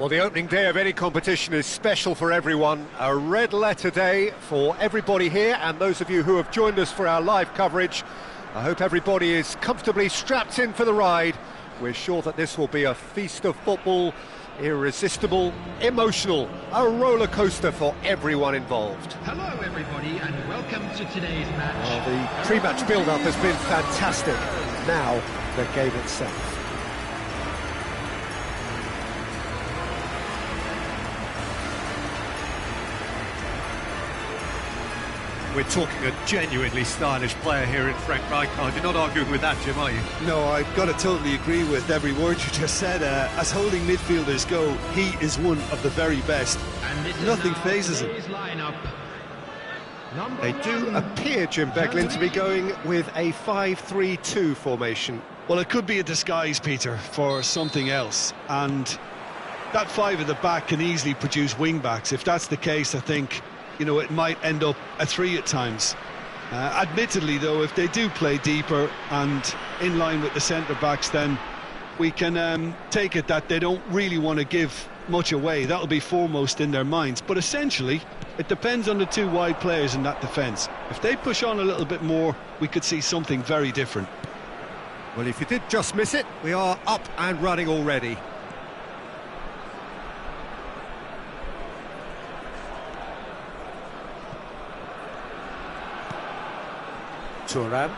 Well, the opening day of any competition is special for everyone. A red letter day for everybody here, and those of you who have joined us for our live coverage. I hope everybody is comfortably strapped in for the ride. We're sure that this will be a feast of football, irresistible, emotional, a roller coaster for everyone involved. Hello everybody and welcome to today's match. Well, the pre-match build-up has been fantastic. Now, the game itself. We're talking a genuinely stylish player here in Frank Rijkaard. You're not arguing with that, Jim, are you? No, I've got to totally agree with every word you just said. As holding midfielders go, he is one of the very best. And nothing phases him. They do appear, Jim Beglin, to be going with a 5-3-2 formation. Well, it could be a disguise, Peter, for something else. And that five at the back can easily produce wing-backs. If that's the case, I think, you know, it might end up a 3 at times. Admittedly, though, if they do play deeper and in line with the centre-backs, then we can take it that they don't really want to give much away. That'll be foremost in their minds. But essentially, it depends on the two wide players in that defence. If they push on a little bit more, we could see something very different. Well, if you did just miss it, we are up and running already. Thuram,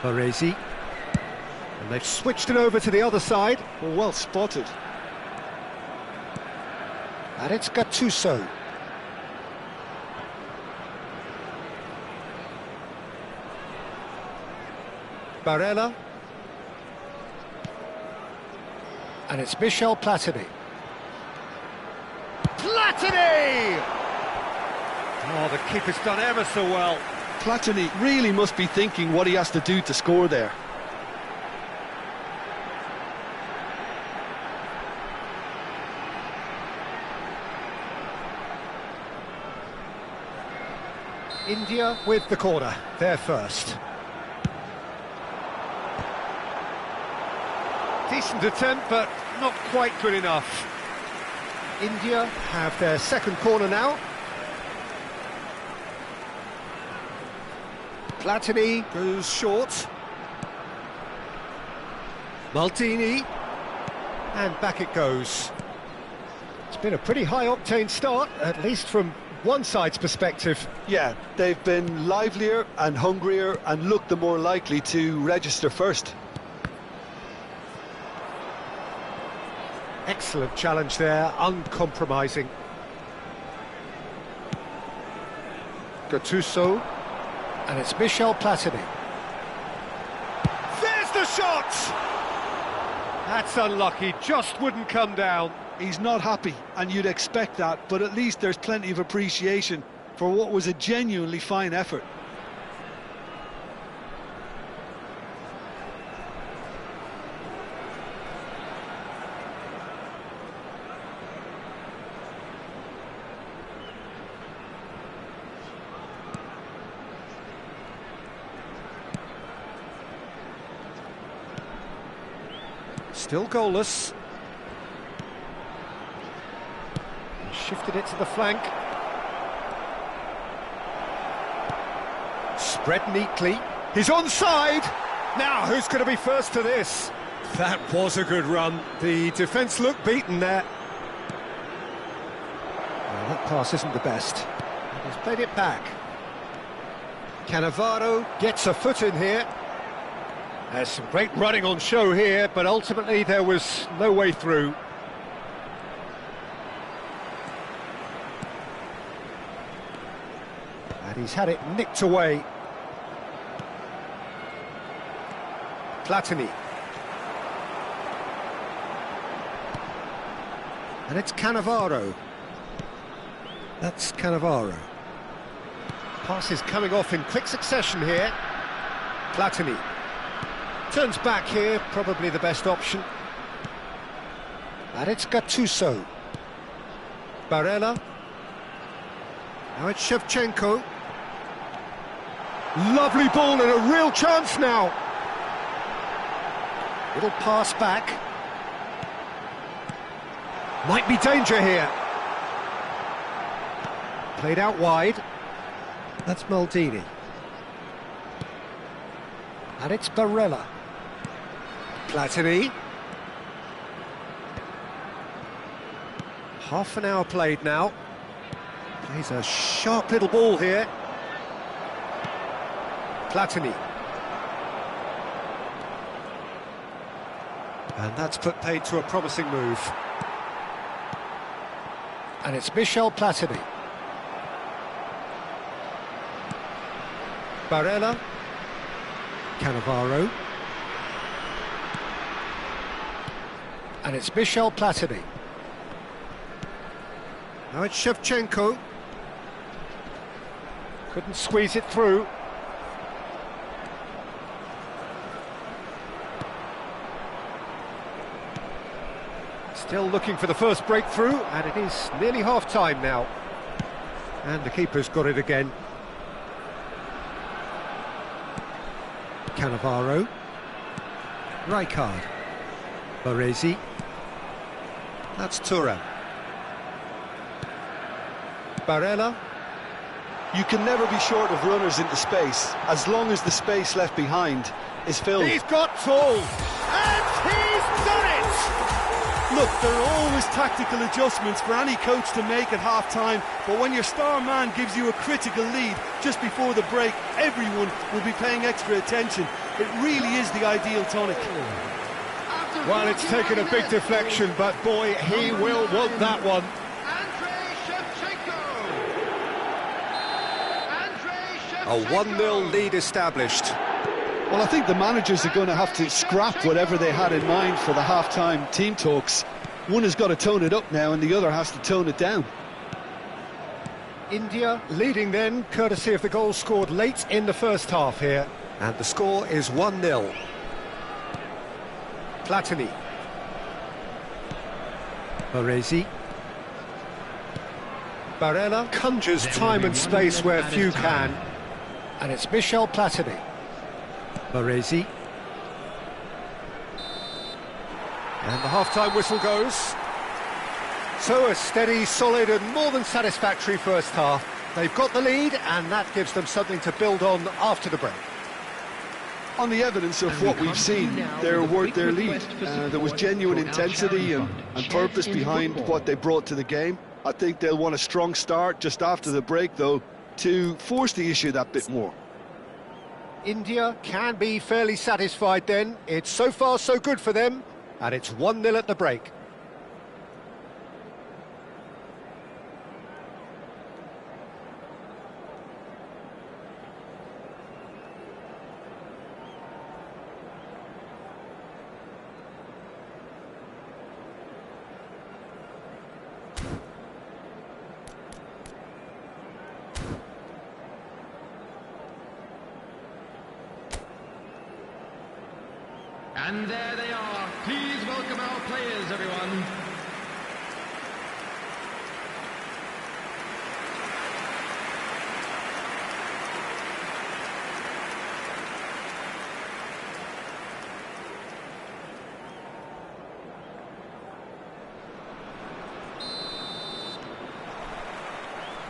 Baresi, and they've switched it over to the other side. Well spotted. And it's Gattuso. Barella. And it's Michel Platini. Platini! Oh, the keeper's done ever so well. Platini really must be thinking what he has to do to score there. India with the corner, they're first. Decent attempt, but not quite good enough. India have their second corner now. Platini goes short. Maldini. And back it goes. It's been a pretty high-octane start, at least from one side's perspective. Yeah, they've been livelier and hungrier and looked the more likely to register first. Excellent challenge there, uncompromising. Gattuso. And it's Michel Platini. There's the shot! That's unlucky, just wouldn't come down. He's not happy, and you'd expect that, but at least there's plenty of appreciation for what was a genuinely fine effort. Still goalless. Shifted it to the flank. Spread neatly. He's onside! Now, who's going to be first to this? That was a good run. The defence looked beaten there. Well, that pass isn't the best. He's played it back. Cannavaro gets a foot in here. There's some great running on show here, but ultimately there was no way through. And he's had it nicked away. Platini. And it's Cannavaro. That's Cannavaro. Pass is coming off in quick succession here. Platini. Turns back here, probably the best option. And it's Gattuso. Barella. Now it's Shevchenko. Lovely ball and a real chance now. Little pass back. Might be danger here. Played out wide. That's Maldini. And it's Barella. Platini. Half an hour played now. Plays a sharp little ball here. Platini. And that's put paid to a promising move. And it's Michel Platini. Barella. Cannavaro. And it's Michel Platini. Now it's Shevchenko. Couldn't squeeze it through. Still looking for the first breakthrough, and it is nearly half-time now. And the keeper's got it again. Cannavaro. Rijkaard. Baresi. That's Thuram. Barella. You can never be short of runners into space, as long as the space left behind is filled. He's got tall, and he's done it! Look, there are always tactical adjustments for any coach to make at half-time, but when your star man gives you a critical lead just before the break, everyone will be paying extra attention. It really is the ideal tonic. Well, it's taken a big deflection, but boy, he will want that one. A 1-0 lead established. Well, I think the managers are going to have to scrap whatever they had in mind for the half-time team talks. One has got to tone it up now and the other has to tone it down. India leading then, courtesy of the goal scored late in the first half here. And the score is 1-0. Platini. Baresi. Barella conjures time and space where few can. And it's Michel Platini. Baresi. And the half-time whistle goes. So a steady, solid and more than satisfactory first half. They've got the lead and that gives them something to build on after the break. On the evidence of what we've seen, they're worth their lead. There was genuine intensity and purpose behind what they brought to the game. I think they'll want a strong start just after the break, though, to force the issue that bit more. India can be fairly satisfied then. It's so far so good for them, and it's 1-0 at the break. And there they are. Please welcome our players, everyone.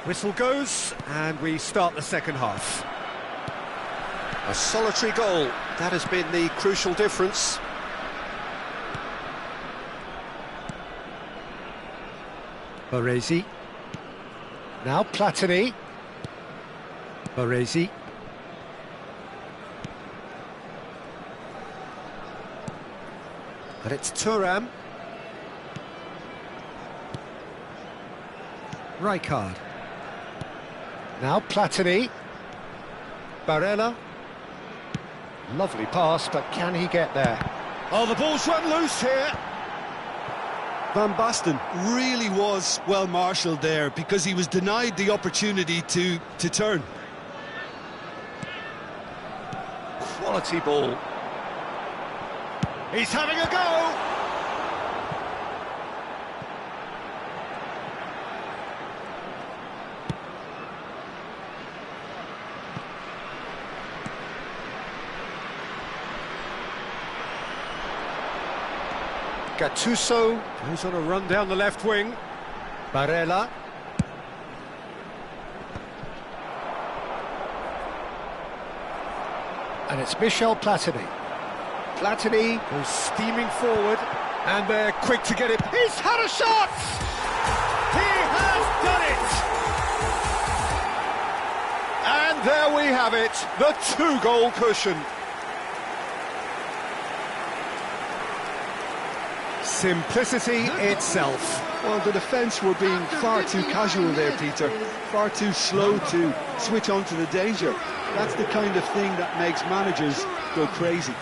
Whistle goes, and we start the second half. A solitary goal, that has been the crucial difference. Baresi. Now Platini. Baresi. And it's Thuram. Rijkaard. Now Platini. Barella. Lovely pass, but can he get there? Oh, the ball's run loose here. Van Basten really was well marshalled there because he was denied the opportunity to turn. Quality ball. He's having a go. Gattuso goes on a run down the left wing. Barella. And it's Michel Platini. Platini goes steaming forward, and they're quick to get it. He's had a shot! He has done it! And there we have it, the two-goal cushion. Simplicity itself. Well, the defence were being far too casual there, Peter. Far too slow to switch on to the danger. That's the kind of thing that makes managers go crazy.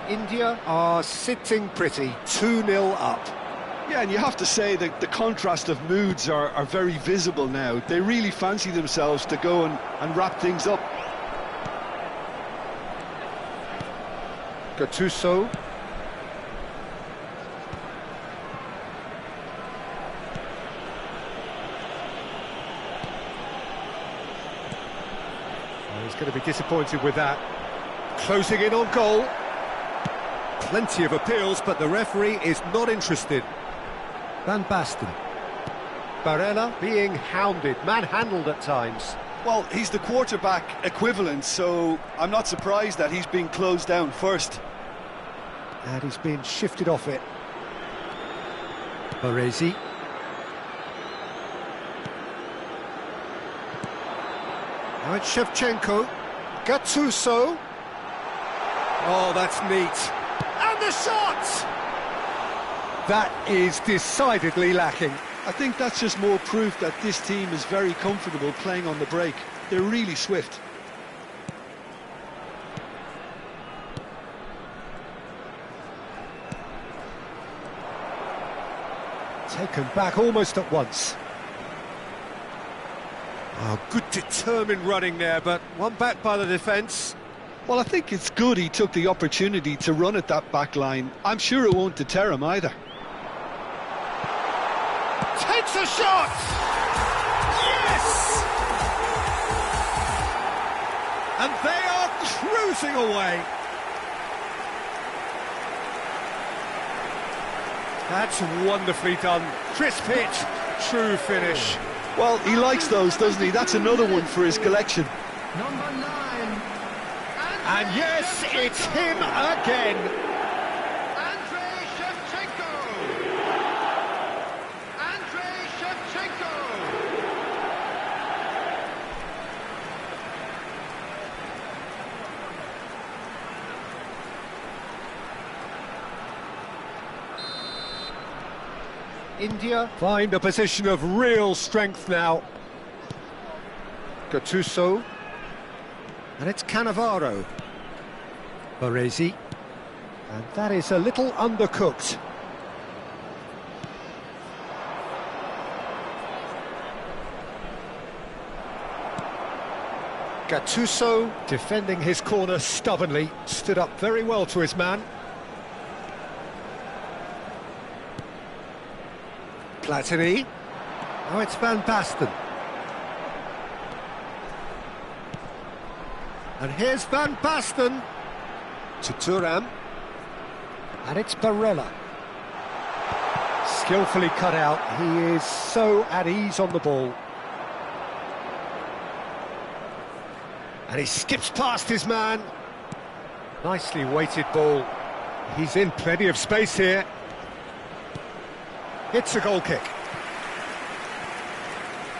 India are sitting pretty, 2-0 up. Yeah, and you have to say that the contrast of moods are very visible now. They really fancy themselves to go and wrap things up. Gattuso. Oh, he's going to be disappointed with that. Closing in on goal. Plenty of appeals, but the referee is not interested. Van Basten. Barella being hounded, manhandled at times. Well, he's the quarterback equivalent, so I'm not surprised that he's being closed down first. And he's been shifted off it. Baresi. Now it's Shevchenko. Gattuso. Oh, that's neat. And the shot! That is decidedly lacking. I think that's just more proof that this team is very comfortable playing on the break. They're really swift. Taken back almost at once. Oh, good determined running there, but one back by the defence. Well, I think it's good he took the opportunity to run at that back line. I'm sure it won't deter him either. Takes a shot! Yes! And they are cruising away. That's wonderfully done. Crisp hit, true finish. Well, he likes those, doesn't he? That's another one for his collection. Number 9. And yes, it's him again. Andrei Shevchenko. Andrei Shevchenko. India find a position of real strength now. Gattuso. And it's Cannavaro. Baresi. And that is a little undercooked. Gattuso defending his corner stubbornly, stood up very well to his man. Platini. Oh, it's Van Basten. And here's Van Basten to Thuram. And it's Barella. Skillfully cut out. He is so at ease on the ball. And he skips past his man. Nicely weighted ball. He's in plenty of space here. It's a goal kick.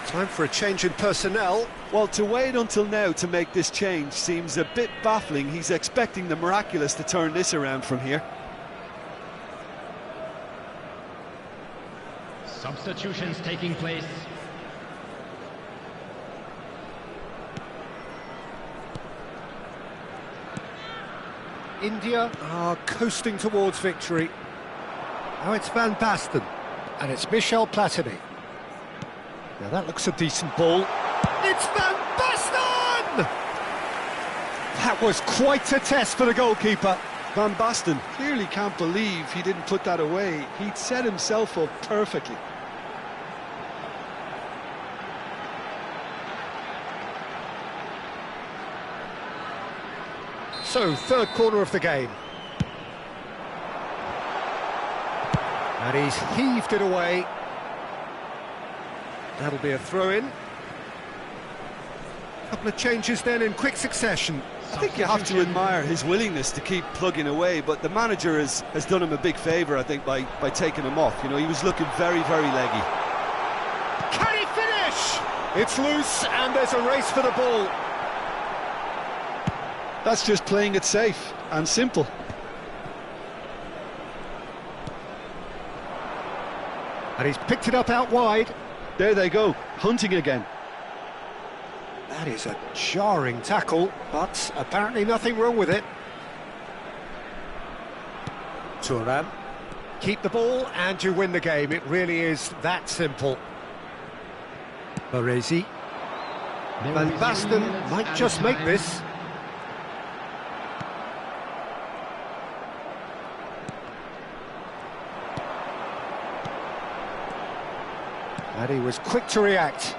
Time for a change in personnel. Well, to wait until now to make this change seems a bit baffling. He's expecting the miraculous to turn this around from here. Substitutions taking place. India are coasting towards victory. Now it's Van Basten. And it's Michel Platini. Now that looks a decent ball. It's Van Basten! That was quite a test for the goalkeeper. Van Basten clearly can't believe he didn't put that away. He'd set himself up perfectly. So, third corner of the game. And he's heaved it away. That'll be a throw-in. Couple of changes then in quick succession. I think you have to admire his willingness to keep plugging away, but the manager has done him a big favour, I think, by taking him off. You know, he was looking very, very leggy. Can he finish? It's loose and there's a race for the ball. That's just playing it safe and simple. And he's picked it up out wide. There they go, hunting again. That is a jarring tackle, but apparently nothing wrong with it. Thuram. Keep the ball and you win the game. It really is that simple. Baresi. Van Basten might just make this. And he was quick to react.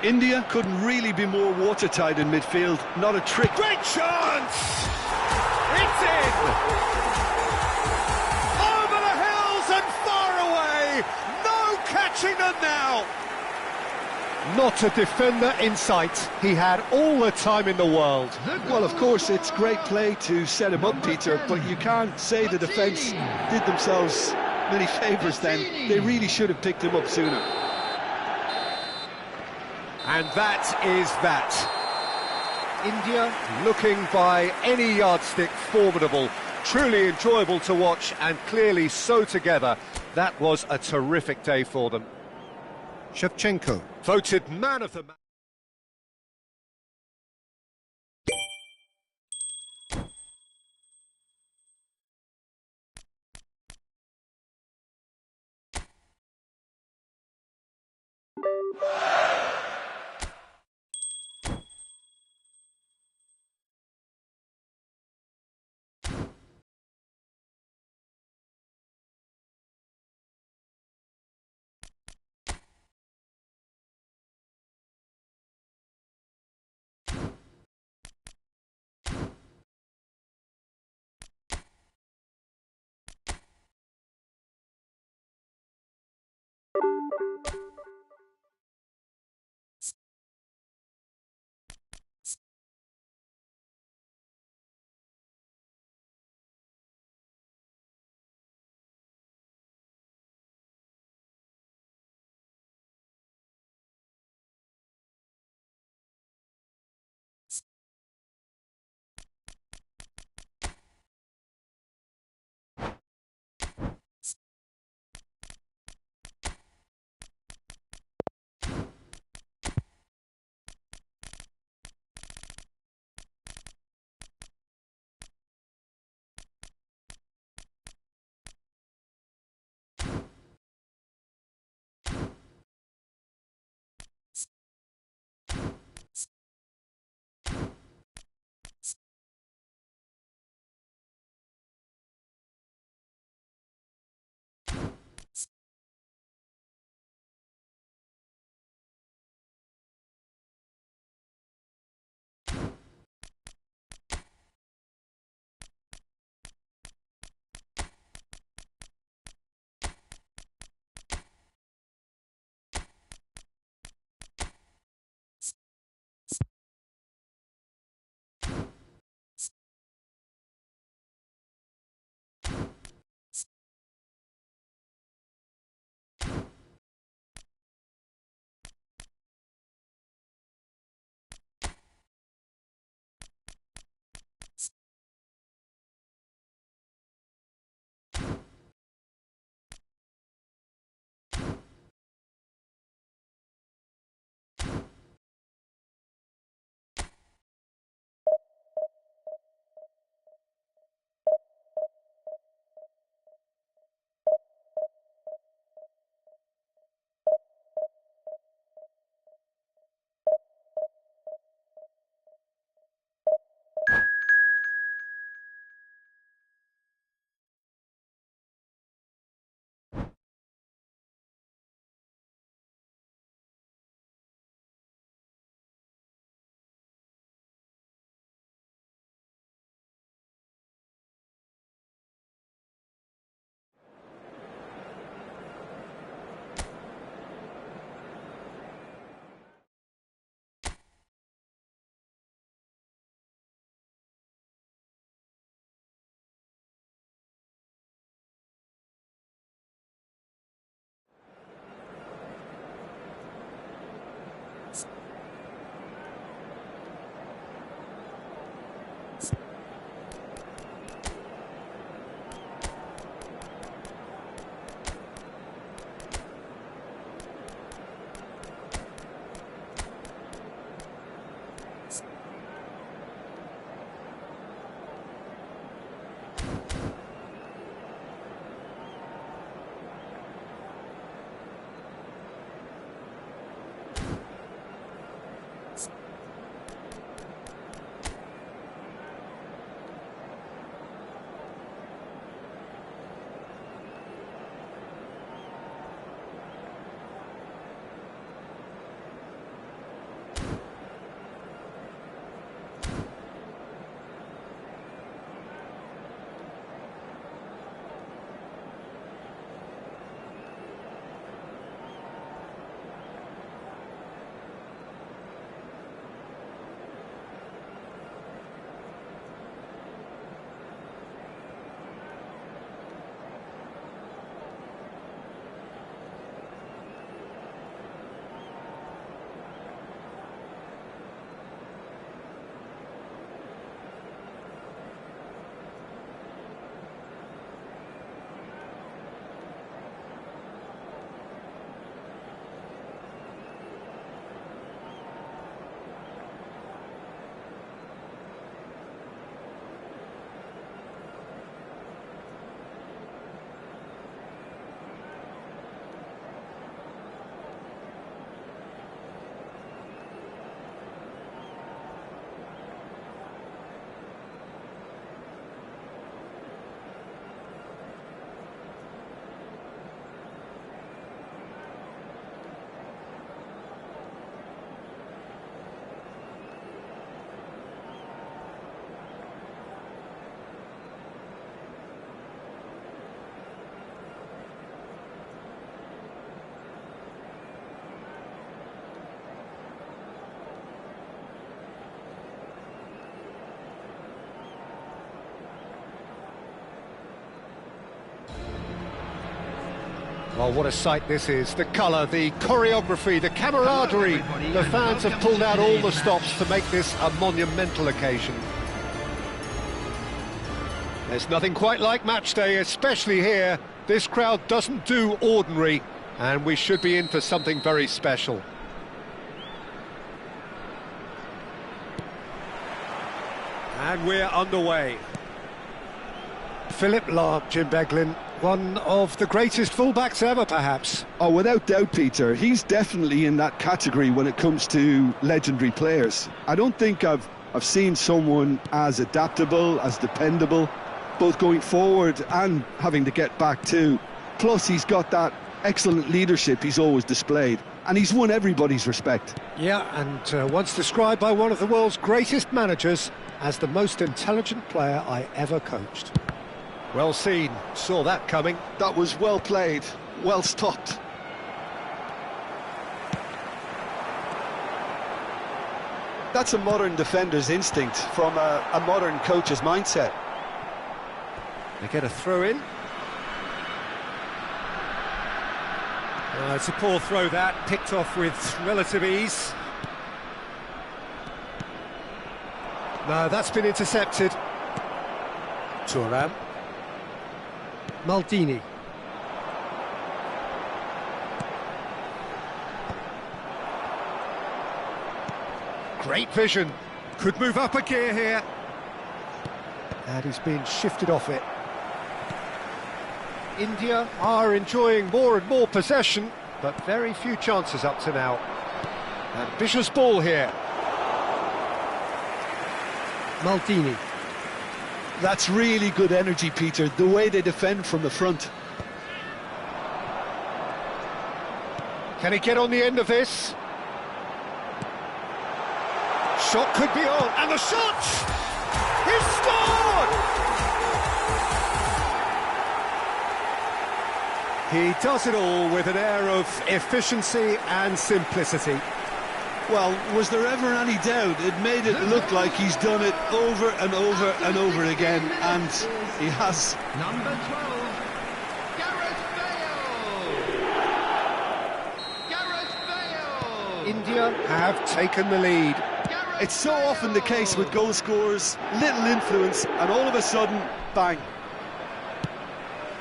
India couldn't really be more watertight in midfield. Not a trick. Great chance! It's in! Over the hills and far away! No catching them now! Not a defender in sight. He had all the time in the world. Well, of course, it's great play to set him up, Peter, but you can't say the defence did themselves many favours then. They really should have picked him up sooner. And that is that. India looking by any yardstick formidable. Truly enjoyable to watch and clearly so together. That was a terrific day for them. Shevchenko, voted man of the match. Well, what a sight this is. The colour, the choreography, the camaraderie. The fans have pulled out all the stops to make this a monumental occasion. There's nothing quite like match day, especially here. This crowd doesn't do ordinary, and we should be in for something very special. And we're underway. Philip Lahm, Jim Beglin, one of the greatest fullbacks ever, perhaps. Oh, without doubt, Peter. He's definitely in that category when it comes to legendary players. I don't think I've seen someone as adaptable, as dependable, both going forward and having to get back too. Plus, he's got that excellent leadership he's always displayed, and he's won everybody's respect. Yeah, and once described by one of the world's greatest managers as the most intelligent player I ever coached. Well seen, saw that coming. That was well played, well stopped. That's a modern defender's instinct from a modern coach's mindset. They get a throw in. It's a poor throw that, picked off with relative ease. No, that's been intercepted. Thuram. Maldini. Great vision. Could move up a gear here. And he's been shifted off it. India are enjoying more and more possession, but very few chances up to now. Ambitious ball here. Maldini. That's really good energy, Peter, the way they defend from the front. Can he get on the end of this? Shot could be on, and the shot! He's scored! He does it all with an air of efficiency and simplicity. Well, was there ever any doubt? It made it look like he's done it over and over and over again, and he has. Number 12, Gareth Bale. Gareth Bale. India have taken the lead. It's so often the case with goal scorers, little influence, and all of a sudden, bang.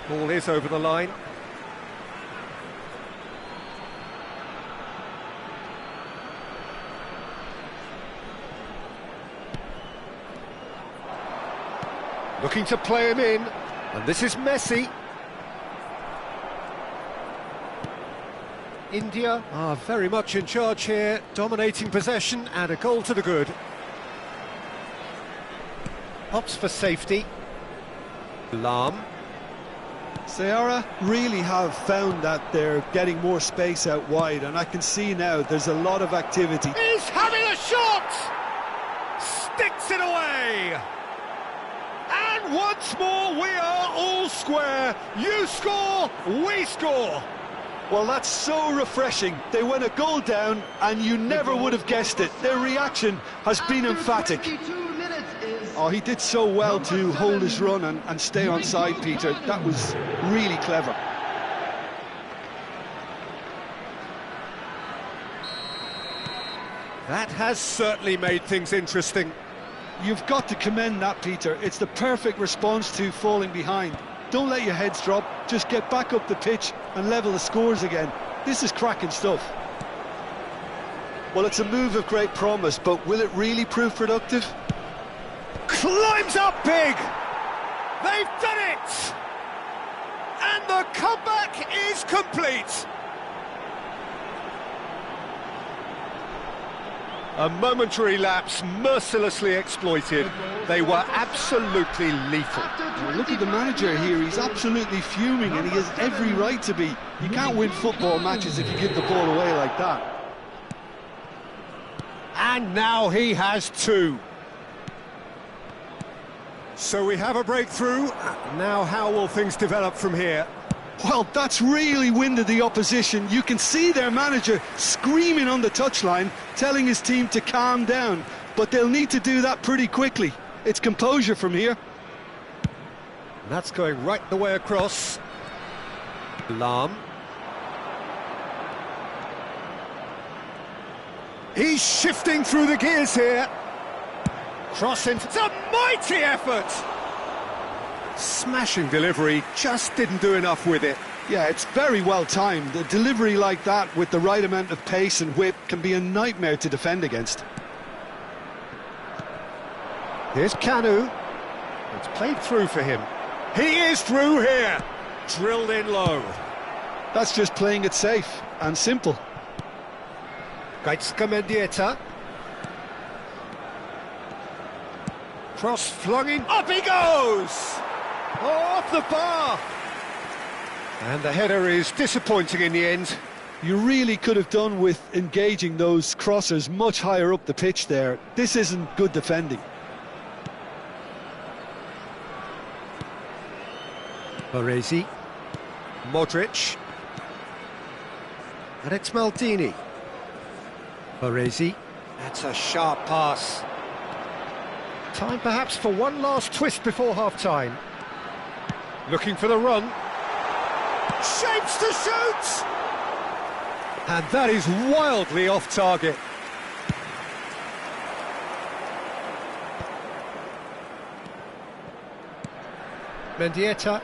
Ball is over the line. Looking to play him in, and this is Messi. India are very much in charge here, dominating possession and a goal to the good. Opts for safety. Lahm. Ceará really have found that they're getting more space out wide, and I can see now there's a lot of activity. He's having a shot! Sticks it away! And once more we are all square. You score, we score. Well, that's so refreshing. They went a goal down and you never would have guessed it. Their reaction has been emphatic. Oh, he did so well to hold his run and stay on side, Peter. That was really clever. That has certainly made things interesting. You've got to commend that, Peter. It's the perfect response to falling behind. Don't let your heads drop, just get back up the pitch and level the scores again. This is cracking stuff. Well, it's a move of great promise, but will it really prove productive? Climbs up big! They've done it! And the comeback is complete! A momentary lapse mercilessly exploited. They were absolutely lethal. Well, look at the manager here, he's absolutely fuming and he has every right to be. You can't win football matches if you give the ball away like that. And now he has two. So we have a breakthrough. Now how will things develop from here? Well, that's really winded the opposition. You can see their manager screaming on the touchline, telling his team to calm down. But they'll need to do that pretty quickly. It's composure from here. That's going right the way across. Lahm. He's shifting through the gears here. Crossing, it's a mighty effort! Smashing delivery, just didn't do enough with it. Yeah, it's very well timed. A delivery like that with the right amount of pace and whip can be a nightmare to defend against. Here's Kanu. It's played through for him. He is through here. Drilled in low. That's just playing it safe and simple. Mendieta. Cross flung in. Up he goes! Oh, off the bar! And the header is disappointing in the end. You really could have done with engaging those crossers much higher up the pitch there. This isn't good defending. Baresi. Modric. And it's Maldini. Baresi. That's a sharp pass. Time perhaps for one last twist before half-time. Looking for the run. Shapes to shoot! And that is wildly off target. Mendieta.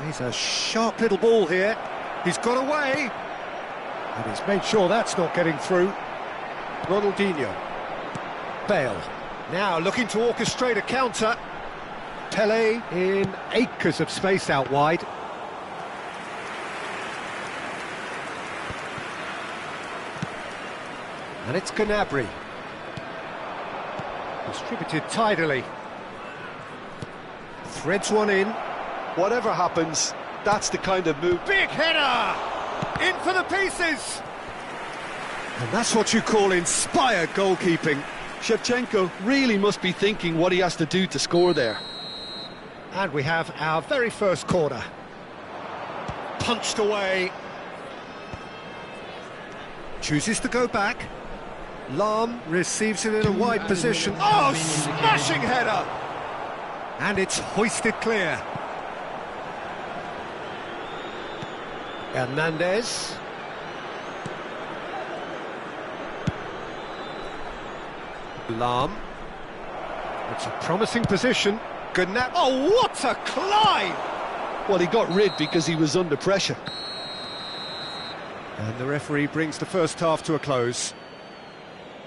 He's a sharp little ball here. He's got away. And he's made sure that's not getting through. Ronaldinho. Bale. Now looking to orchestrate a counter. Pele in acres of space out wide. And it's Gnabry. Distributed tidily. Threads one in. Whatever happens, that's the kind of move. Big header! In for the pieces! And that's what you call inspired goalkeeping. Shevchenko really must be thinking what he has to do to score there. And we have our very first corner. Punched away. Chooses to go back. Lahm receives it in a wide position. Oh, smashing header! And it's hoisted clear. Hernandez. Lahm. It's a promising position. Gnabry. Oh, what a climb! Well, he got rid because he was under pressure. And the referee brings the first half to a close.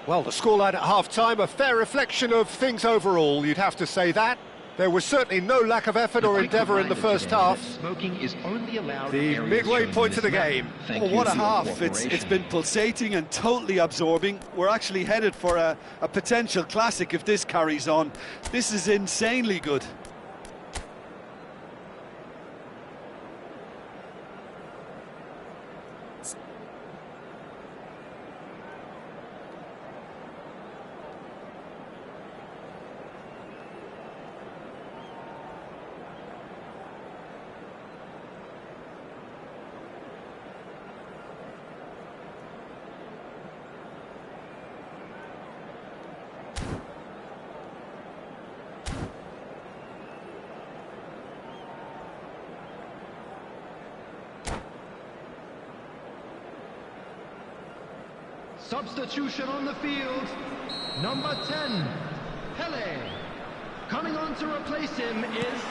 Well, the scoreline at half-time, a fair reflection of things overall, you'd have to say that. There was certainly no lack of effort or endeavour in the first half. Smoking is only allowed The midway point of the game. Oh, what a half. It's been pulsating and totally absorbing. We're actually headed for a potential classic if this carries on. This is insanely good. Substitution on the field. Number 10, Pele. Coming on to replace him is...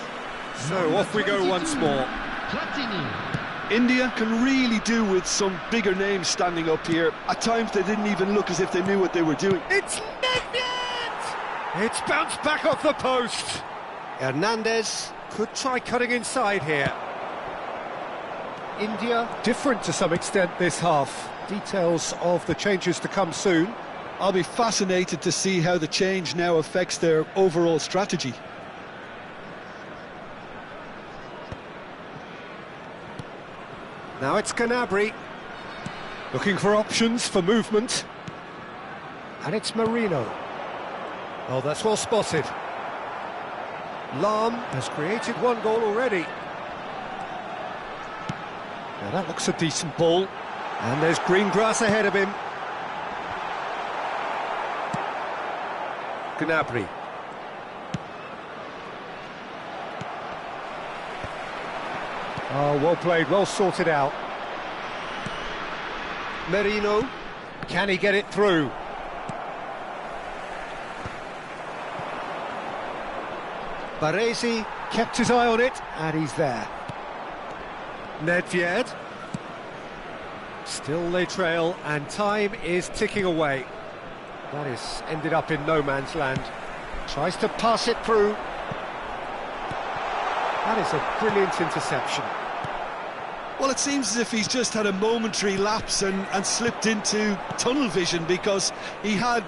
So off we go once more. Platini. India can really do with some bigger names standing up here. At times they didn't even look as if they knew what they were doing. It's Nedved! It's bounced back off the post. Hernandez could try cutting inside here. India different to some extent this half. Details of the changes to come soon. I'll be fascinated to see how the change now affects their overall strategy. Now it's Gnabry. Looking for options for movement. And it's Marino. Oh, that's well spotted. Lahm has created one goal already. Now that looks a decent ball. And there's green grass ahead of him. Gnabry. Oh, well played, well sorted out. Merino. Can he get it through? Baresi kept his eye on it, and he's there. Nedved. Still they trail, and time is ticking away. That is ended up in no man's land. Tries to pass it through. That is a brilliant interception. Well, it seems as if he's just had a momentary lapse and slipped into tunnel vision, because he had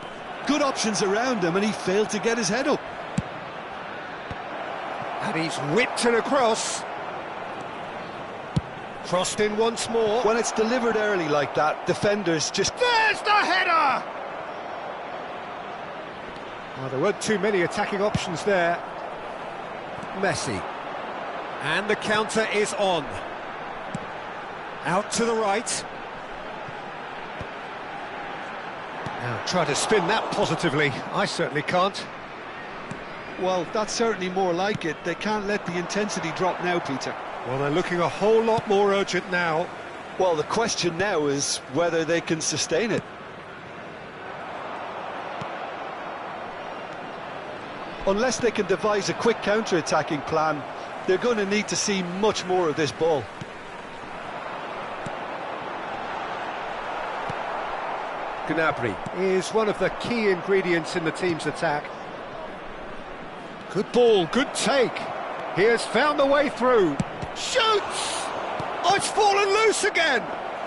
good options around him and he failed to get his head up. And he's whipped it across. Crossed in once more. When it's delivered early like that, defenders just... There's the header! Well, there weren't too many attacking options there. Messi. And the counter is on. Out to the right. Now try to spin that positively. I certainly can't. Well, that's certainly more like it. They can't let the intensity drop now, Peter. Well, they're looking a whole lot more urgent now. Well, the question now is whether they can sustain it. Unless they can devise a quick counter-attacking plan, they're going to need to see much more of this ball. Gnabry is one of the key ingredients in the team's attack. Good ball, good take. He has found the way through. Shoots! Oh, it's fallen loose again!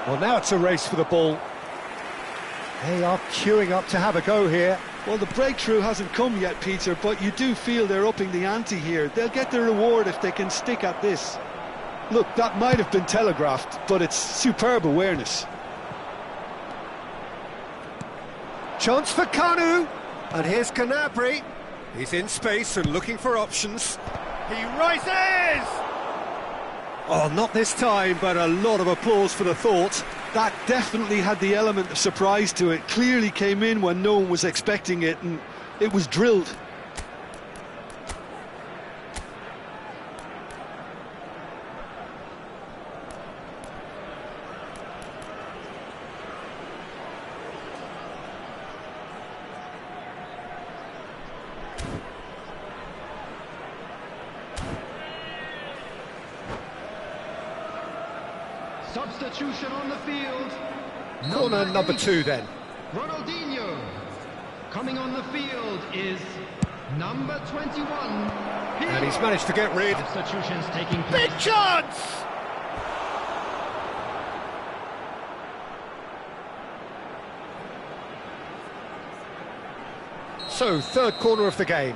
Well, now it's a race for the ball. They are queuing up to have a go here. Well, the breakthrough hasn't come yet, Peter, but you do feel they're upping the ante here. They'll get their reward if they can stick at this. Look, that might have been telegraphed, but it's superb awareness. Chance for Kanu, and here's Gnabry. He's in space and looking for options. He rises! Oh, not this time, but a lot of applause for the thought. That definitely had the element of surprise to it. Clearly came in when no one was expecting it, and it was drilled. Substitution on the field. Corner number 2 then. Ronaldinho. Coming on the field is number 21. And he's managed to get rid. Substitutions taking place. Big chance! So, third corner of the game.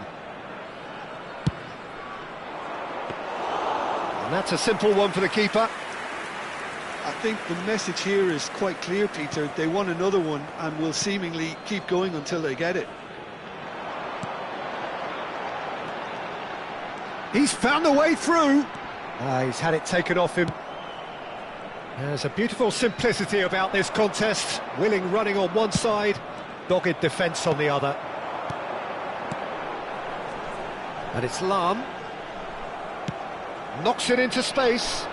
And that's a simple one for the keeper. I think the message here is quite clear, Peter. They want another one and will seemingly keep going until they get it. He's found the way through. He's had it taken off him. There's a beautiful simplicity about this contest. Willing running on one side, dogged defence on the other. And it's Lahm. Knocks it into space.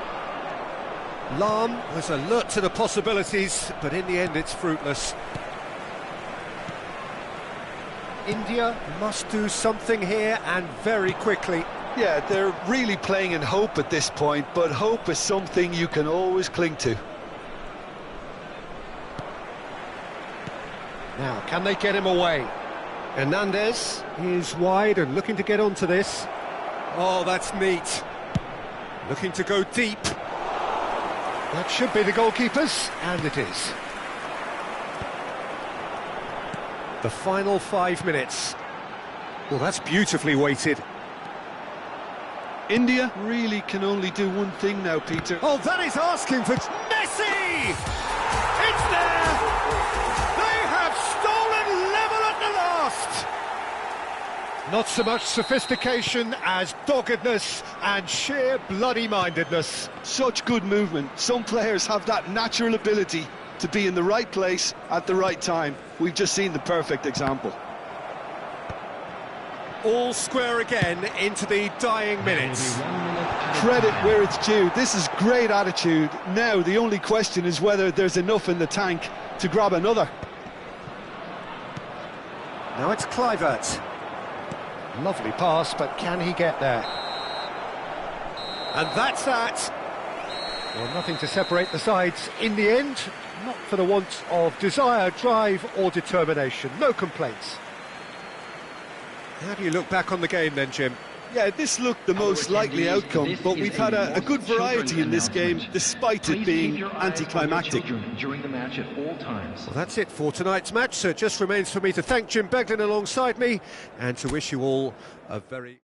Lahm was alert to the possibilities, but in the end it's fruitless. India must do something here, and very quickly. Yeah, they're really playing in hope at this point, but hope is something you can always cling to. Now, can they get him away? Hernandez is wide and looking to get onto this. Oh, that's neat. Looking to go deep. That should be the goalkeepers, and it is. The final 5 minutes. Well, that's beautifully weighted. India really can only do one thing now, Peter. Oh, that is asking for... Messi! It's there! They have stolen level at the last! Not so much sophistication as doggedness and sheer bloody-mindedness. Such good movement. Some players have that natural ability to be in the right place at the right time. We've just seen the perfect example. All square again into the dying minutes. Credit where it's due. This is great attitude. Now the only question is whether there's enough in the tank to grab another. Now it's Kluivert. Lovely pass, but can he get there? And that's that. Well, nothing to separate the sides in the end, not for the want of desire, drive or determination. No complaints. How do you look back on the game then, Jim? Yeah, this looked the most likely outcome, but we've had a good variety in this game, despite it being anticlimactic. During the match at all times. Well, that's it for tonight's match, so it just remains for me to thank Jim Beglin alongside me and to wish you all a very...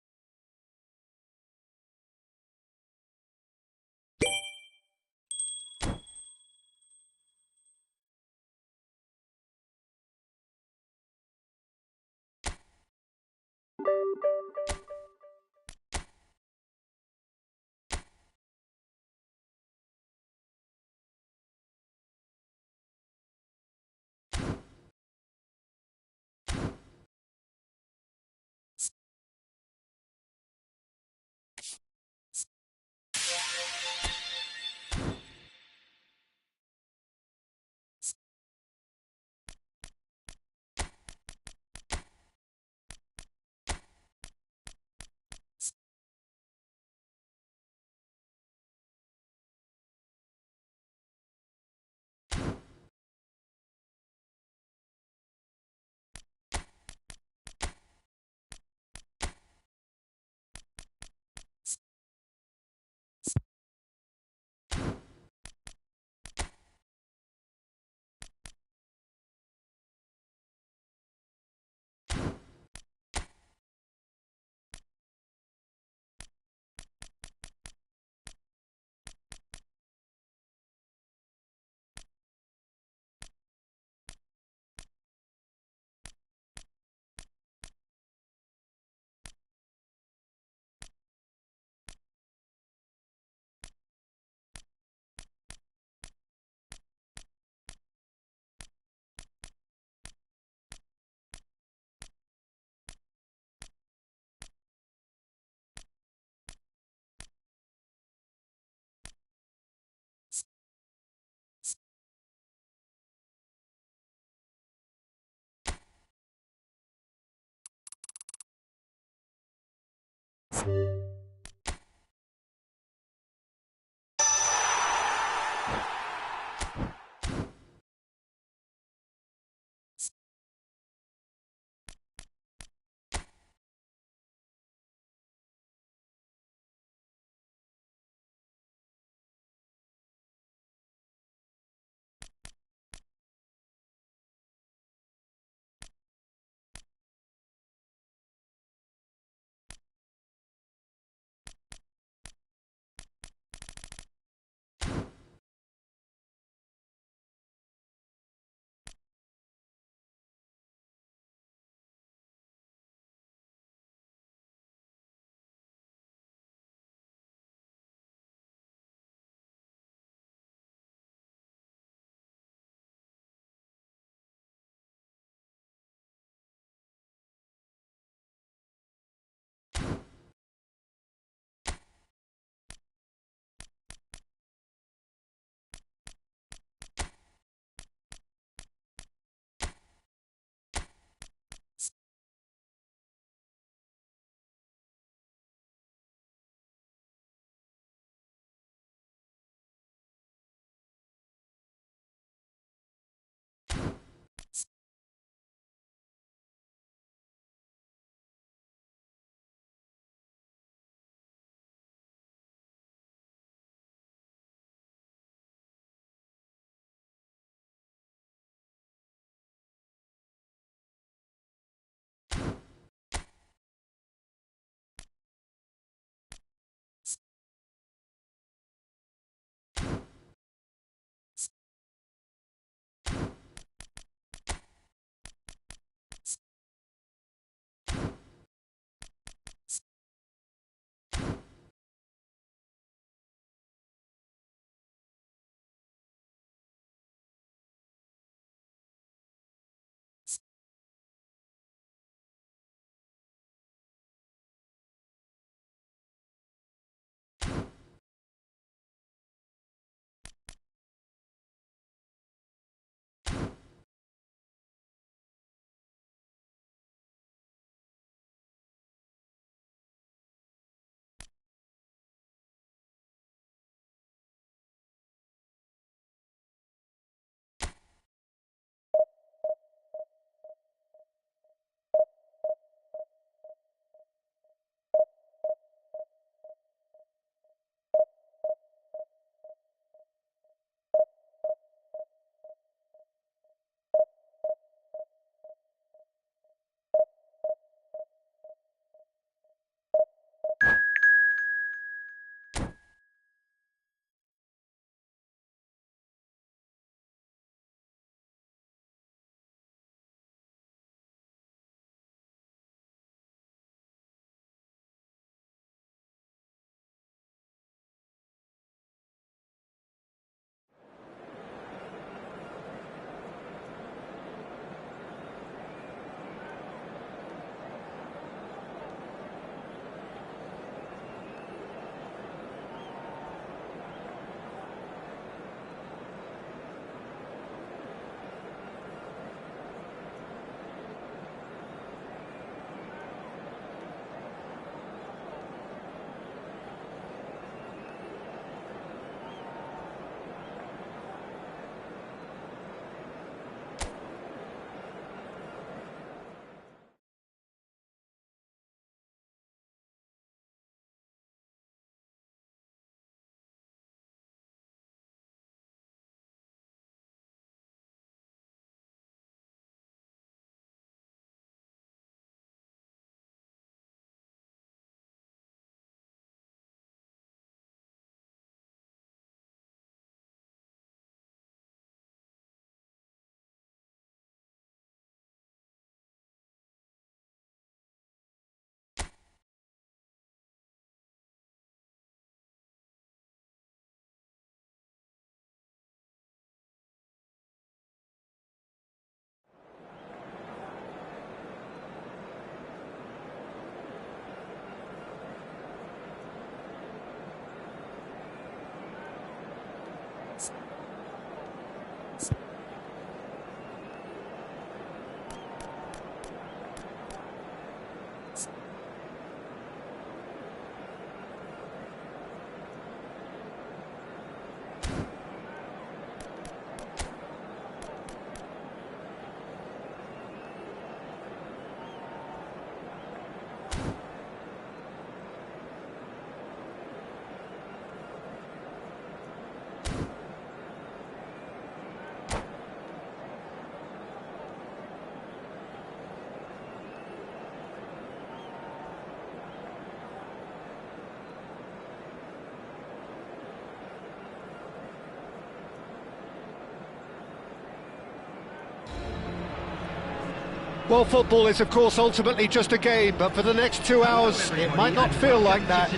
Well, football is, of course, ultimately just a game, but for the next 2 hours, it might not feel like that.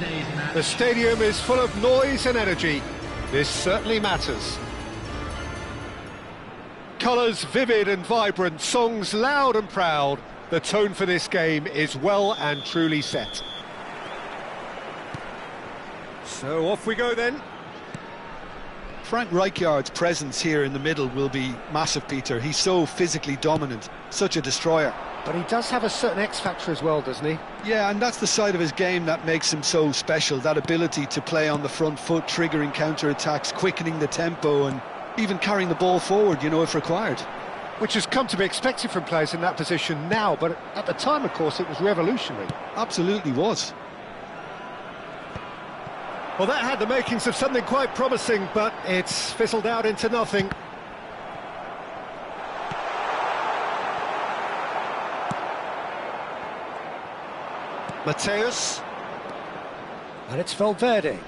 The stadium is full of noise and energy. This certainly matters. Colours vivid and vibrant, songs loud and proud. The tone for this game is well and truly set. So off we go then. Frank Rijkaard's presence here in the middle will be massive, Peter. He's so physically dominant, such a destroyer. But he does have a certain X-factor as well, doesn't he? Yeah, and that's the side of his game that makes him so special, that ability to play on the front foot, triggering counter-attacks, quickening the tempo and even carrying the ball forward, you know, if required. Which has come to be expected from players in that position now, but at the time, of course, it was revolutionary. Absolutely was. Well, that had the makings of something quite promising, but it's fizzled out into nothing. Mateus. And it's Valverde.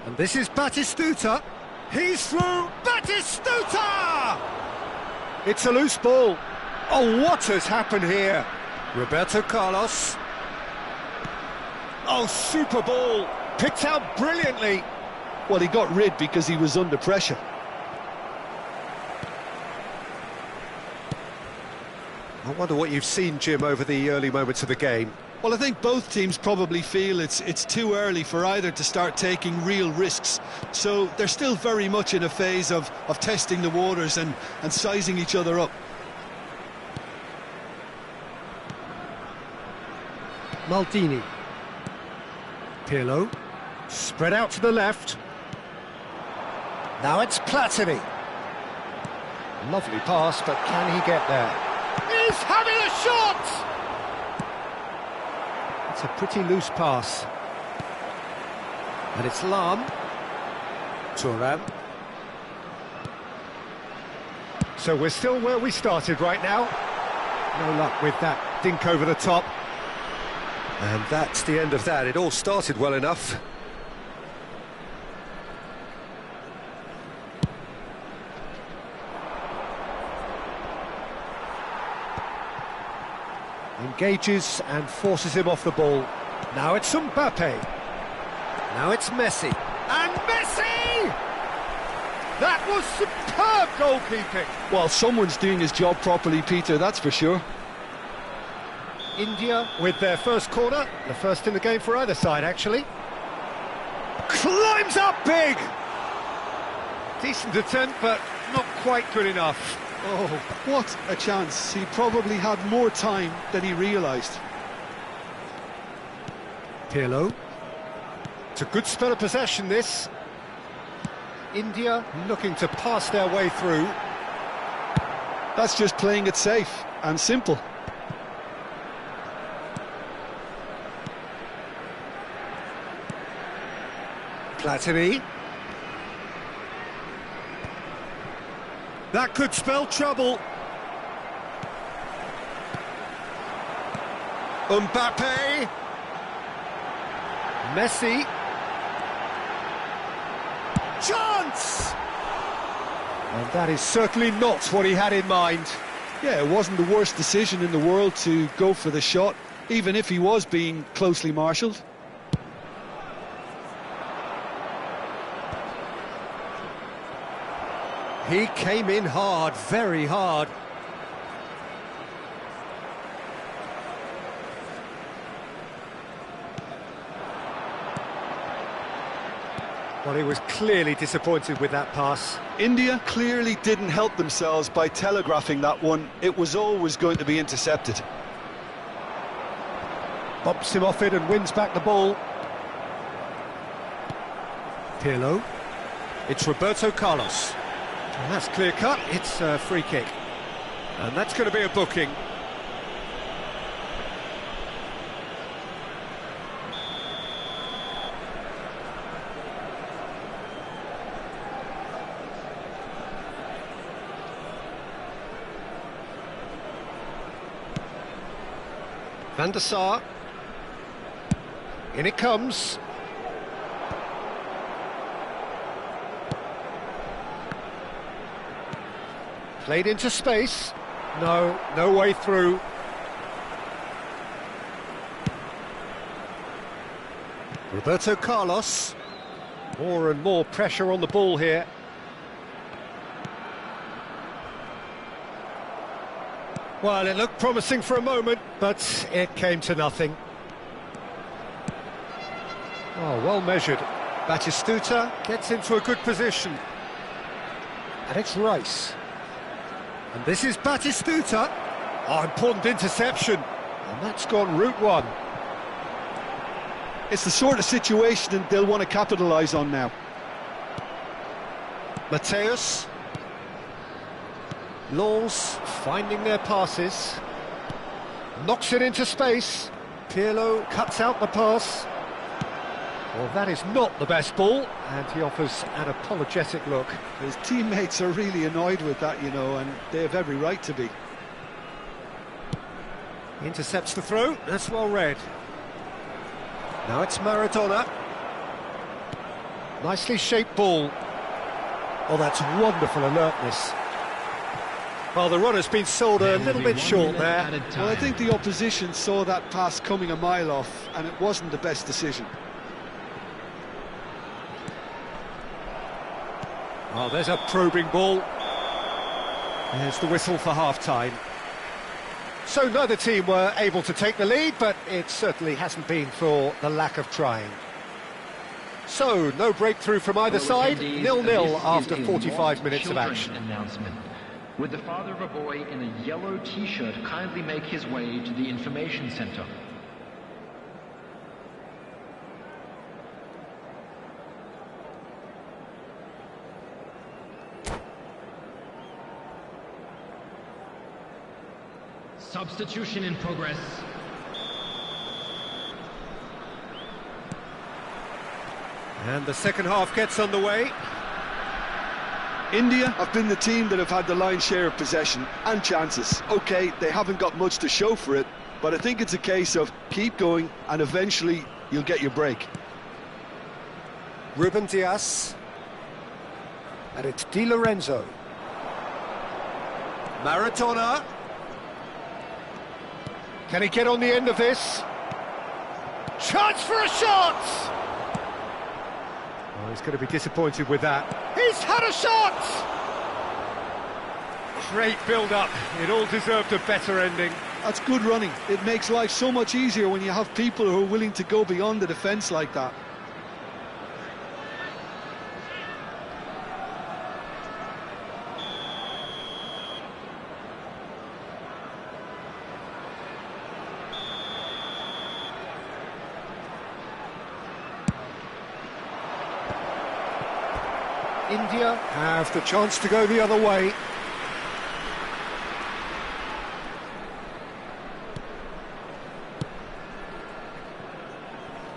And this is Batistuta. He's through. Batistuta! It's a loose ball. Oh, what has happened here? Roberto Carlos. Oh, super ball. Picked out brilliantly. Well, he got rid because he was under pressure. I wonder what you've seen, Jim, over the early moments of the game. Well, I think both teams probably feel it's too early for either to start taking real risks. So they're still very much in a phase of testing the waters and sizing each other up. Maldini. Pirlo. Spread out to the left. Now it's Platini. Lovely pass, but can he get there? He's having a shot! It's a pretty loose pass. And it's Lam. Thuram. So we're still where we started right now. No luck with that dink over the top. And that's the end of that. It all started well enough. Engages and forces him off the ball. Now it's Mbappe. Now it's Messi. And Messi! That was superb goalkeeping. Well, someone's doing his job properly, Peter, that's for sure. India with their first corner, the first in the game for either side, actually. Climbs up big! Decent attempt, but not quite good enough. Oh, what a chance. He probably had more time than he realised. Pirlo. It's a good spell of possession, this. India looking to pass their way through. That's just playing it safe and simple. Platini. That could spell trouble. Mbappe. Messi. Chance! And that is certainly not what he had in mind. Yeah, it wasn't the worst decision in the world to go for the shot, even if he was being closely marshalled. He came in hard, very hard. Well, he was clearly disappointed with that pass. India clearly didn't help themselves by telegraphing that one. It was always going to be intercepted. Bumps him off it and wins back the ball. Pirlo. It's Roberto Carlos. And that's clear cut, it's a free kick. And that's going to be a booking. Van der Sar. In it comes. Played into space. No way through. Roberto Carlos. More and more pressure on the ball here. Well, it looked promising for a moment, but it came to nothing. Oh, well measured. Batistuta gets into a good position. And it's Rice. And this is Batistuta. Oh, important interception. And that's gone route one. It's the sort of situation that they'll want to capitalise on now. Mateus. Lens finding their passes. Knocks it into space. Pirlo cuts out the pass. Well, that is not the best ball, and he offers an apologetic look. His teammates are really annoyed with that, you know, and they have every right to be. Intercepts the throw, that's well read. Now it's Maradona. Nicely shaped ball. Oh, that's wonderful alertness. Well, the runner's been sold a little bit short there. Well, I think the opposition saw that pass coming a mile off, and it wasn't the best decision. Oh, there's a probing ball. There's the whistle for half-time. So neither team were able to take the lead, but it certainly hasn't been for the lack of trying. So, no breakthrough from either side, 0-0 after 45 minutes of action. Would the father of a boy in a yellow t-shirt kindly make his way to the information center? Substitution in progress. And the second half gets underway. India have been the team that have had the lion's share of possession and chances. OK, they haven't got much to show for it, but I think it's a case of keep going and eventually you'll get your break. Ruben Dias. And it's Di Lorenzo. Maradona. Can he get on the end of this? Chance for a shot! Oh, he's going to be disappointed with that. He's had a shot! Great build-up. It all deserved a better ending. That's good running. It makes life so much easier when you have people who are willing to go beyond the defence like that. India have the chance to go the other way.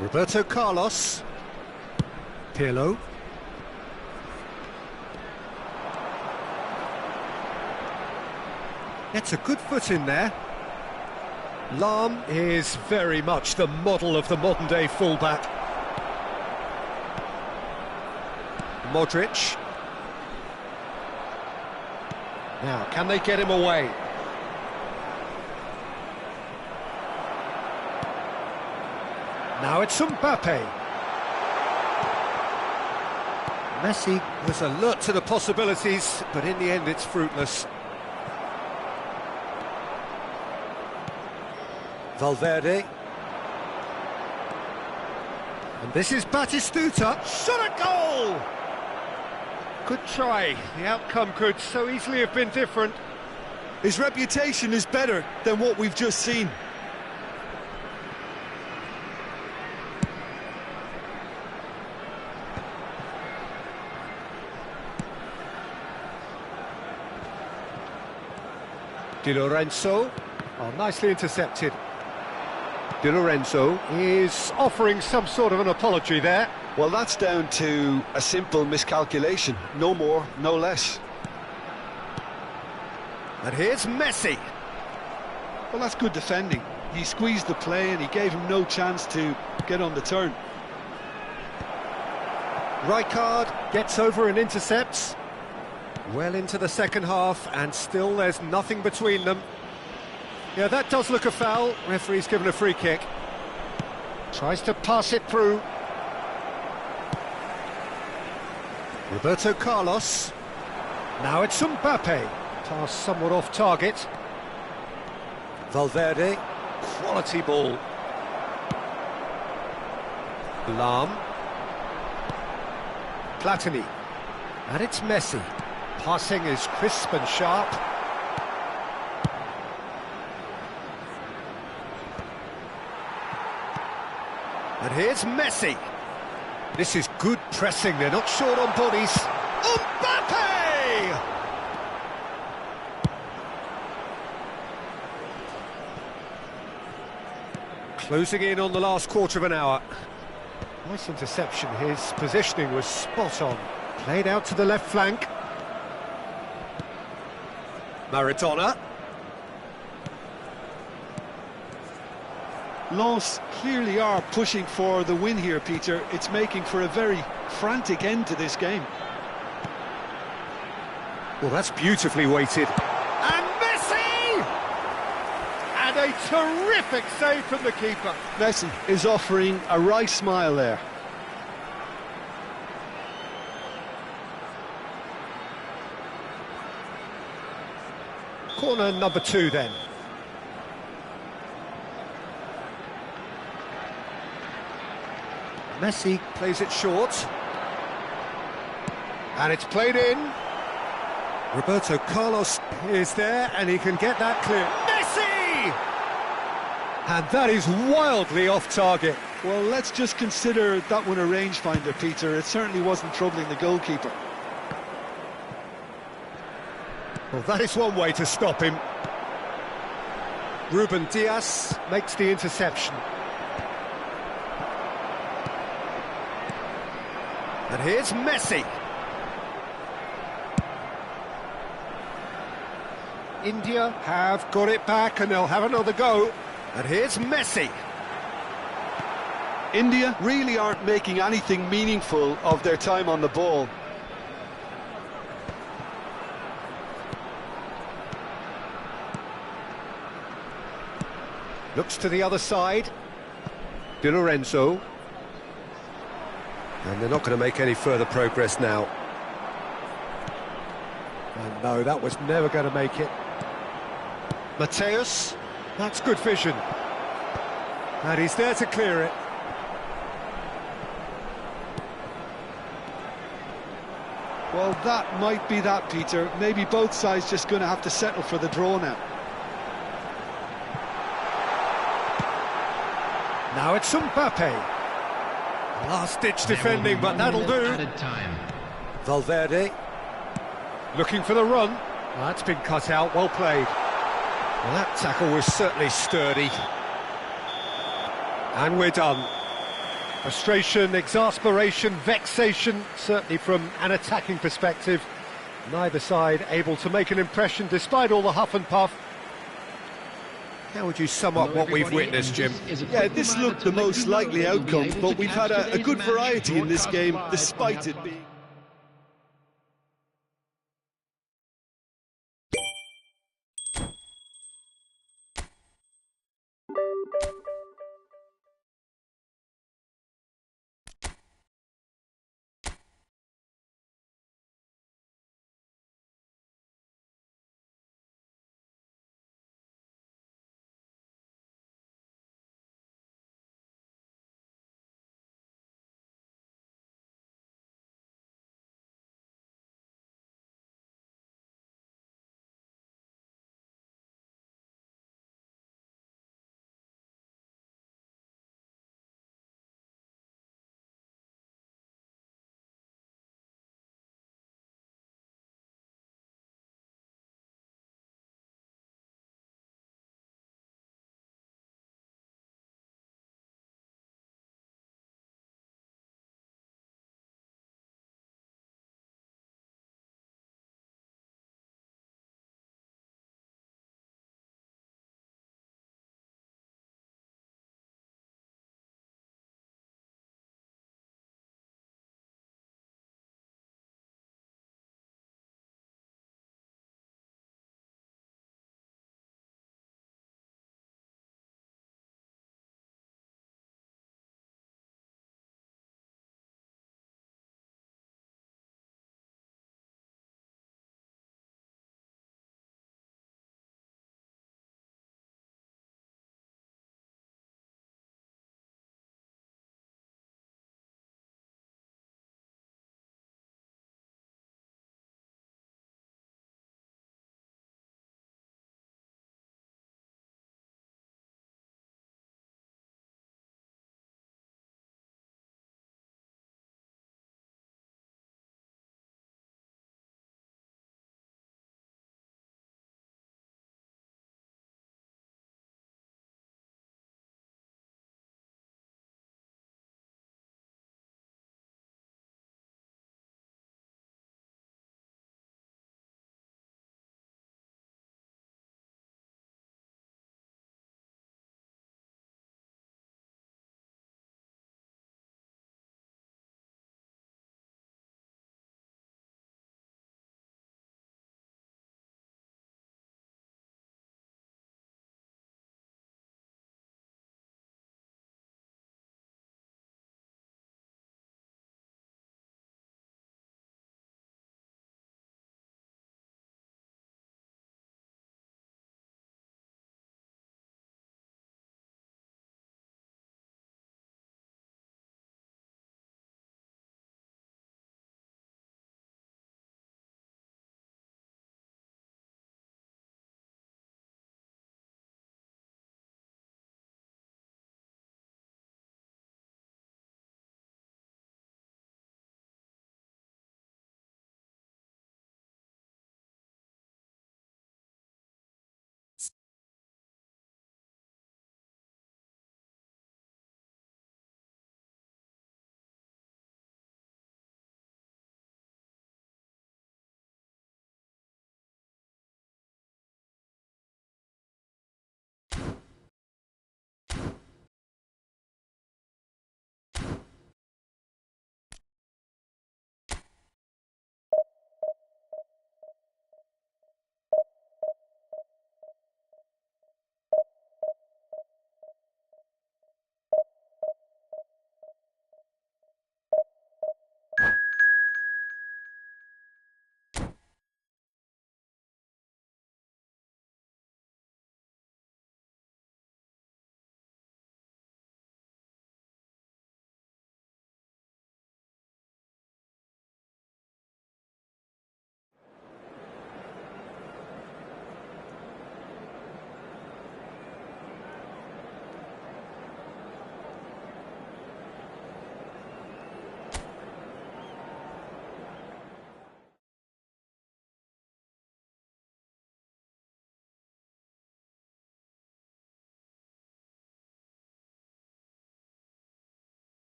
Roberto Carlos. Pirlo. Gets a good foot in there. Lahm is very much the model of the modern-day fullback. Modric. Now, can they get him away? Now it's Mbappe. Messi was alert to the possibilities, but in the end it's fruitless. Valverde. And this is Batistuta. Shot a goal! Good try. The outcome could so easily have been different. His reputation is better than what we've just seen. Di Lorenzo. Oh, nicely intercepted. Di Lorenzo is offering some sort of an apology there. Well, that's down to a simple miscalculation. No more, no less. And here's Messi. Well, that's good defending. He squeezed the play and he gave him no chance to get on the turn. Rijkaard gets over and intercepts. Well into the second half, and still there's nothing between them. Yeah, that does look a foul. Referee's given a free kick. Tries to pass it through. Roberto Carlos. Now it's Mbappe. Pass somewhat off target. Valverde. Quality ball. Lam. Platini. And it's Messi. Passing is crisp and sharp. And here's Messi. This is good pressing, they're not short on bodies. Mbappe! Closing in on the last quarter of an hour. Nice interception, his positioning was spot on. Played out to the left flank. Maradona. Lens clearly are pushing for the win here, Peter. It's making for a very frantic end to this game. Well, that's beautifully weighted. And Messi! And a terrific save from the keeper. Messi is offering a wry smile there. Corner number 2 then. Messi plays it short. And it's played in. Roberto Carlos is there and he can get that clear. Messi! And that is wildly off target. Well, let's just consider that one a rangefinder, Peter. It certainly wasn't troubling the goalkeeper. Well, that is one way to stop him. Ruben Dias makes the interception. And here's Messi. India have got it back and they'll have another go. And here's Messi. India really aren't making anything meaningful of their time on the ball. Looks to the other side. Di Lorenzo. And they're not going to make any further progress now. And no, that was never going to make it. Mateus. That's good vision. And he's there to clear it. Well, that might be that, Peter. Maybe both sides just going to have to settle for the draw now. Now it's Mbappe. Last-ditch defending, but that'll do. Valverde. Looking for the run. Well, that's been cut out, well played. Well, that tackle was certainly sturdy. And we're done. Frustration, exasperation, vexation, certainly from an attacking perspective. Neither side able to make an impression despite all the huff and puff. How would you sum up what we've witnessed, Jim? Yeah, this looked the most likely outcome, but we've had a good variety in this game, despite it being...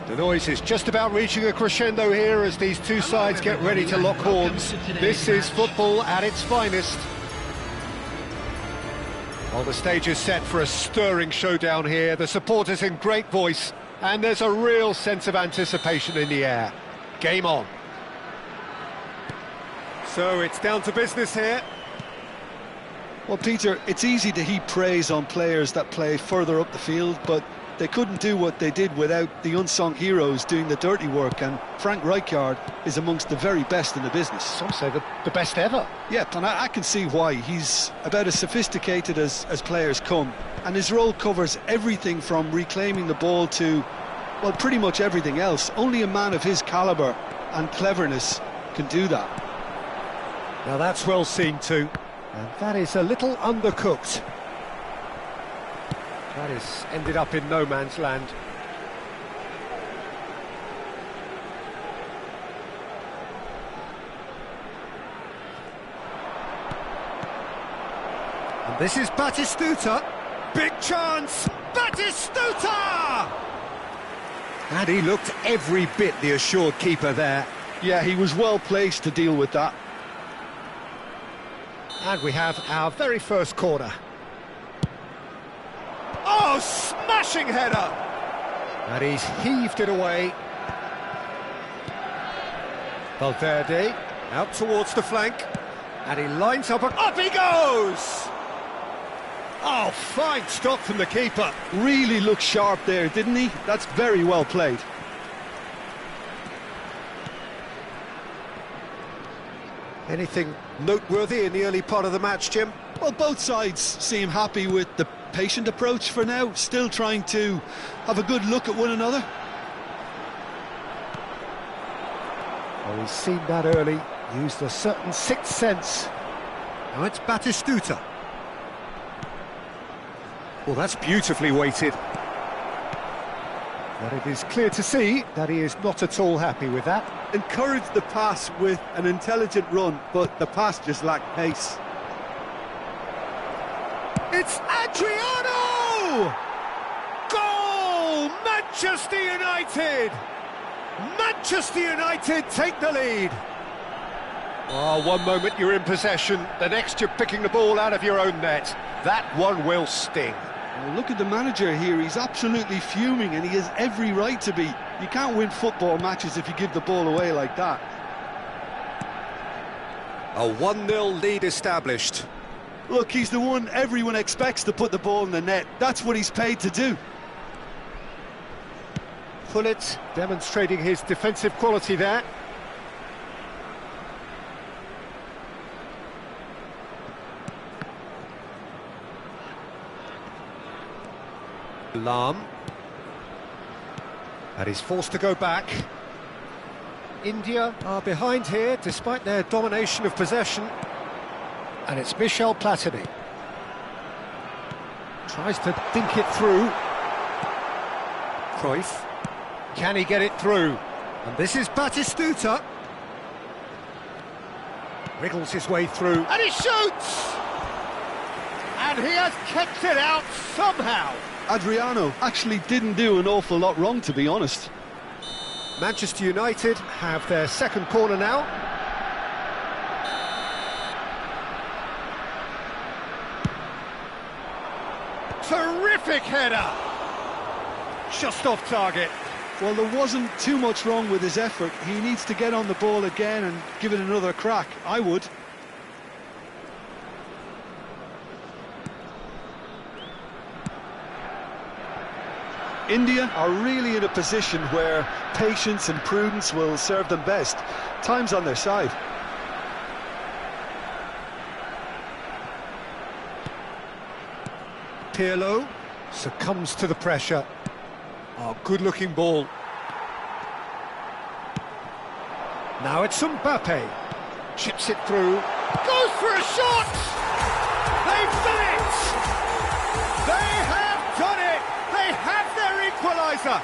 The noise is just about reaching a crescendo here as these two sides get ready to lock horns. This is football at its finest. Well, the stage is set for a stirring showdown here. The supporters in great voice, and there's a real sense of anticipation in the air. Game on. So it's down to business here. Well, Peter, it's easy to heap praise on players that play further up the field, but they couldn't do what they did without the unsung heroes doing the dirty work, and Frank Rijkaard is amongst the very best in the business. Some say the best ever. Yeah, and I can see why. He's about as sophisticated as players come, and his role covers everything from reclaiming the ball to, well, pretty much everything else. Only a man of his calibre and cleverness can do that. Now that's well seen too, and that is a little undercooked. That has ended up in no man's land. And this is Batistuta. Big chance! Batistuta! And he looked every bit the assured keeper there. Yeah, he was well placed to deal with that. And we have our very first corner. Oh, smashing header! And he's heaved it away. Valverde out towards the flank. And he lines up, and up he goes! Oh, fine stop from the keeper. Really looked sharp there, didn't he? That's very well played. Anything noteworthy in the early part of the match, Jim? Well, both sides seem happy with the patient approach for now, still trying to have a good look at one another. Well, he's seen that early, used a certain sixth sense. Now it's Batistuta. Well, that's beautifully weighted. But it is clear to see that he is not at all happy with that. Encouraged the pass with an intelligent run, but the pass just lacked pace. It's Adriano! Goal! Manchester United! Manchester United take the lead. Oh, one moment you're in possession, the next you're picking the ball out of your own net. That one will sting. Well, look at the manager here, he's absolutely fuming, and he has every right to be. You can't win football matches if you give the ball away like that. A 1-0 lead established. Look, he's the one everyone expects to put the ball in the net. That's what he's paid to do. Pullet demonstrating his defensive quality there. Lam. And he's forced to go back. India are behind here despite their domination of possession. And it's Michel Platini. Tries to think it through. Cruyff. Can he get it through? And this is Batistuta. Wriggles his way through. And he shoots! And he has kept it out somehow. Adriano actually didn't do an awful lot wrong, to be honest. Manchester United have their second corner now. Terrific header! Just off target. Well, there wasn't too much wrong with his effort. He needs to get on the ball again and give it another crack. I would. India are really in a position where patience and prudence will serve them best. Time's on their side. Pirlo succumbs to the pressure. Oh, good-looking ball. Now it's Mbappe. Chips it through. Goes for a shot! They've done it! They have done it! They have their equaliser!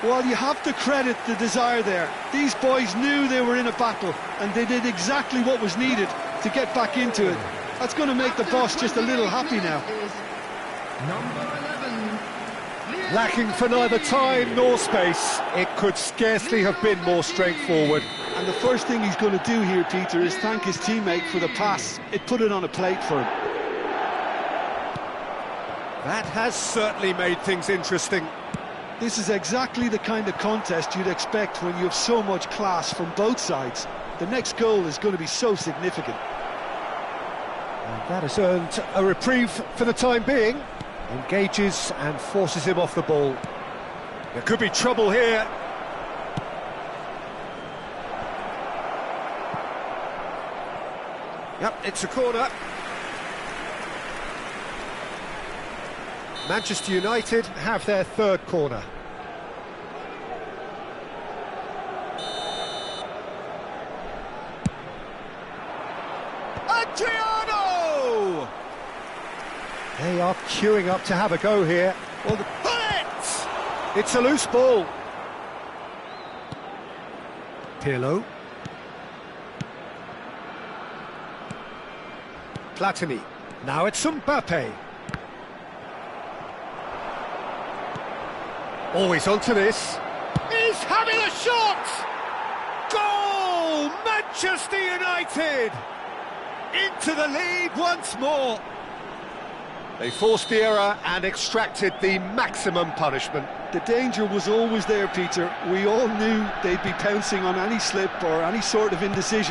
Well, you have to credit the desire there. These boys knew they were in a battle, and they did exactly what was needed to get back into it. That's going to make the boss just a little happy now. Number 11, Lacking for neither time nor space, it could scarcely have been more straightforward. And the first thing he's going to do here, Peter, is thank his teammate for the pass. It put it on a plate for him. That has certainly made things interesting. This is exactly the kind of contest you'd expect when you have so much class from both sides. The next goal is going to be so significant. And that has earned a reprieve for the time being. Engages and forces him off the ball. There could be trouble here. Yep, it's a corner. Manchester United have their third corner. Adriano! They are queuing up to have a go here. Well, bullet! It's a loose ball. Pirlo. Platini. Now it's Mbappe. Always onto this. He's having a shot! Goal! Manchester United! Into the lead once more. They forced the error and extracted the maximum punishment. The danger was always there, Peter. We all knew they'd be pouncing on any slip or any sort of indecision.